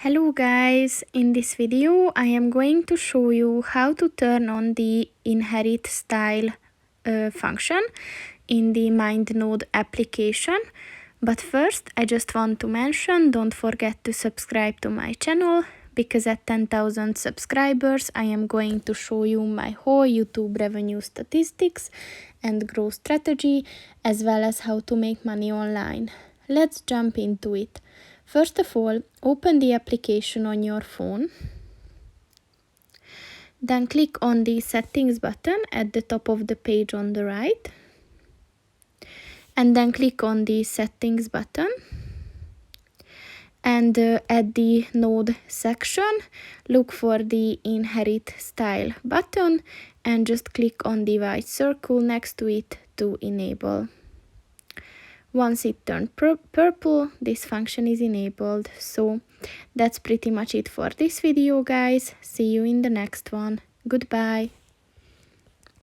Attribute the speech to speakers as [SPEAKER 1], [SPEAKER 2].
[SPEAKER 1] Hello guys, in this video I am going to show you how to turn on the inherit style function in the MindNode application. But first I just want to mention, don't forget to subscribe to my channel, because at 10,000 subscribers I am going to show you my whole YouTube revenue statistics and growth strategy, as well as how to make money online. Let's jump into it. First of all, open the application on your phone. Then click on the settings button at the top of the page on the right. And then click on the settings button. And at the node section, look for the inherit style button and just click on the white circle next to it to enable. Once it turned purple, this function is enabled. So that's pretty much it for this video, guys. See you in the next one. Goodbye.